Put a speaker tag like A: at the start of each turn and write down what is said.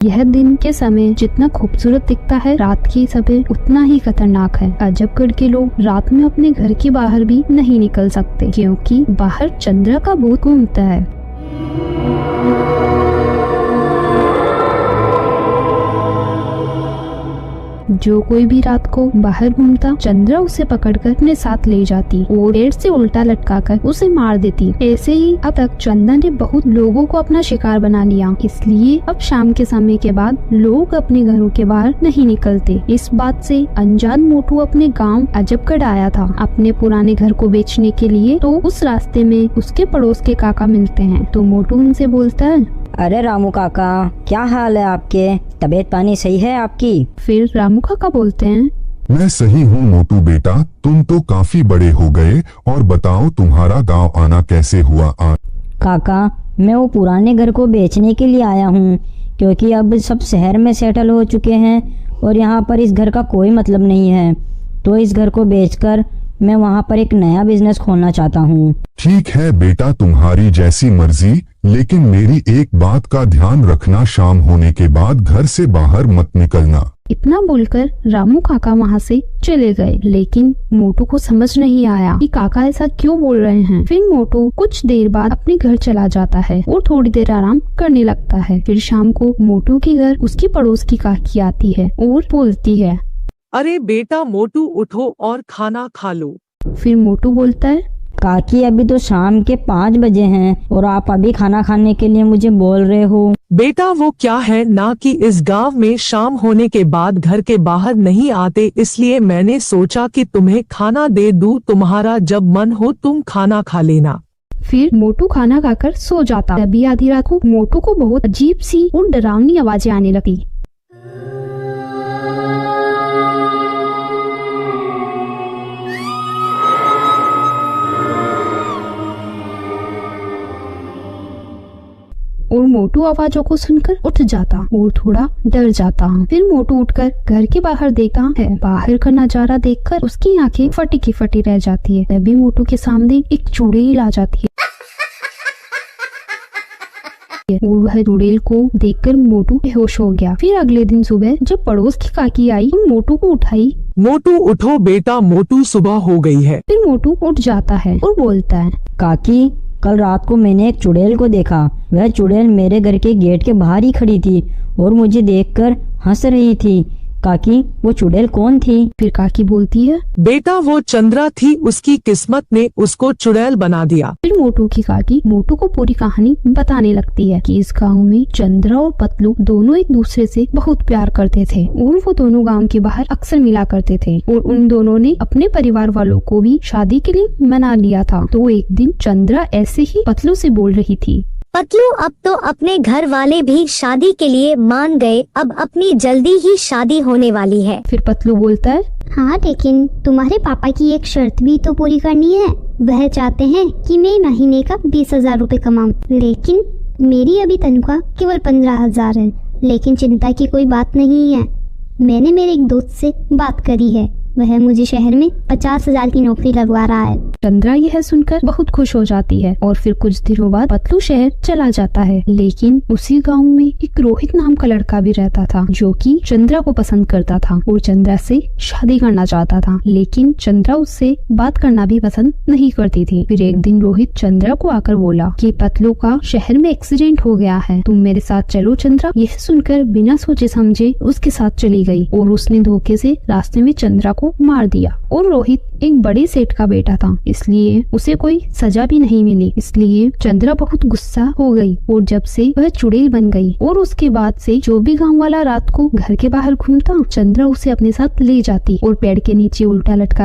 A: यह दिन के समय जितना खूबसूरत दिखता है, रात के समय उतना ही खतरनाक है। अजबगढ़ के लोग रात में अपने घर के बाहर भी नहीं निकल सकते, क्योंकि बाहर चंद्रा का भूत घूमता है। जो कोई भी रात को बाहर घूमता, चंद्रा उसे पकड़कर अपने साथ ले जाती और पेड़ से उल्टा लटकाकर उसे मार देती। ऐसे ही अब तक चंद्रा ने बहुत लोगों को अपना शिकार बना लिया, इसलिए अब शाम के समय के बाद लोग अपने घरों के बाहर नहीं निकलते। इस बात से अनजान मोटू अपने गांव अजबगढ़ आया था अपने पुराने घर को बेचने के लिए। तो उस रास्ते में उसके पड़ोस के काका मिलते हैं, तो मोटू उनसे बोलता है,
B: अरे रामू काका, क्या हाल है आपके? तबीयत पानी सही है आपकी?
A: फिर रामू काका बोलते हैं,
C: मैं सही हूँ मोटू बेटा, तुम तो काफी बड़े हो गए, और बताओ तुम्हारा गांव आना कैसे हुआ?
B: काका, मैं वो पुराने घर को बेचने के लिए आया हूँ, क्योंकि अब सब शहर में सेटल हो चुके हैं और यहाँ पर इस घर का कोई मतलब नहीं है। तो इस घर को बेचकर मैं वहाँ पर एक नया बिजनेस खोलना चाहता हूँ।
C: ठीक है बेटा, तुम्हारी जैसी मर्जी, लेकिन मेरी एक बात का ध्यान रखना, शाम होने के बाद घर से बाहर मत निकलना।
A: इतना बोलकर रामू काका वहाँ से चले गए, लेकिन मोटू को समझ नहीं आया कि काका ऐसा क्यों बोल रहे हैं। फिर मोटू कुछ देर बाद अपने घर चला जाता है और थोड़ी देर आराम करने लगता है। फिर शाम को मोटू के घर उसकी पड़ोस की काकी आती है और बोलती है,
D: अरे बेटा मोटू, उठो और खाना खा लो।
A: फिर मोटू बोलता है,
B: काकी, अभी तो शाम के 5 बजे हैं और आप अभी खाना खाने के लिए मुझे बोल रहे हो?
D: बेटा वो क्या है ना कि इस गांव में शाम होने के बाद घर के बाहर नहीं आते, इसलिए मैंने सोचा कि तुम्हें खाना दे दूं, तुम्हारा जब मन हो तुम खाना खा लेना।
A: फिर मोटू खाना खाकर सो जाता। तभी आधी रात को मोटू को बहुत अजीब सी और डरावनी आवाजें आने लगी। और मोटू आवाजों को सुनकर उठ जाता और थोड़ा डर जाता। फिर मोटू उठकर घर के बाहर देखता है। बाहर का नजारा देखकर उसकी आंखें फटी की फटी रह जाती है। तभी मोटू के सामने एक चुड़ैल आ जाती है और वह चुड़ैल को देखकर मोटू बेहोश हो गया। फिर अगले दिन सुबह जब पड़ोस की काकी आई और मोटू को उठाई,
D: मोटू उठो बेटा, मोटू सुबह हो गई है।
A: फिर मोटू उठ जाता है और बोलता है,
B: काकी, कल रात को मैंने एक चुड़ैल को देखा। वह चुड़ैल मेरे घर के गेट के बाहर ही खड़ी थी और मुझे देखकर हंस रही थी। काकी, वो चुड़ैल कौन थी?
A: फिर काकी बोलती है,
D: बेटा वो चंद्रा थी, उसकी किस्मत ने उसको चुड़ैल बना दिया।
A: फिर मोटू की काकी मोटू को पूरी कहानी बताने लगती है कि इस गांव में चंद्रा और पतलू दोनों एक दूसरे से बहुत प्यार करते थे और वो दोनों गांव के बाहर अक्सर मिला करते थे और उन दोनों ने अपने परिवार वालों को भी शादी के लिए मना लिया था। तो एक दिन चंद्रा ऐसे ही पतलू से बोल रही थी,
E: पतलू, अब तो अपने घर वाले भी शादी के लिए मान गए, अब अपनी जल्दी ही शादी होने वाली है।
A: फिर पतलू बोलता है,
F: हाँ, लेकिन तुम्हारे पापा की एक शर्त भी तो पूरी करनी है। वह चाहते हैं कि मैं महीने का 20,000 रूपए कमाऊं, लेकिन मेरी अभी तनख्वाह केवल 15,000 है। लेकिन चिंता की कोई बात नहीं है, मैंने मेरे एक दोस्त से बात करी है, वह मुझे शहर में 50,000 की नौकरी लगवा रहा है।
A: चंद्रा यह सुनकर बहुत खुश हो जाती है और फिर कुछ दिनों बाद पतलू शहर चला जाता है। लेकिन उसी गांव में एक रोहित नाम का लड़का भी रहता था, जो कि चंद्रा को पसंद करता था और चंद्रा से शादी करना चाहता था। लेकिन चंद्रा उससे बात करना भी पसंद नहीं करती थी। फिर एक दिन रोहित चंद्रा को आकर बोला कि पतलू का शहर में एक्सीडेंट हो गया है, तुम मेरे साथ चलो। चंद्रा यह सुनकर बिना सोचे समझे उसके साथ चली गई और उसने धोखे से रास्ते में चंद्रा को मार दिया। और रोहित एक बड़े सेठ का बेटा था, इसलिए उसे कोई सजा भी नहीं मिली। इसलिए चंद्रा बहुत गुस्सा हो गई और जब से वह चुड़ैल बन गई और उसके बाद से जो भी गांव वाला रात को घर के बाहर घूमता, चंद्रा उसे अपने साथ ले जाती और पेड़ के नीचे उल्टा लटका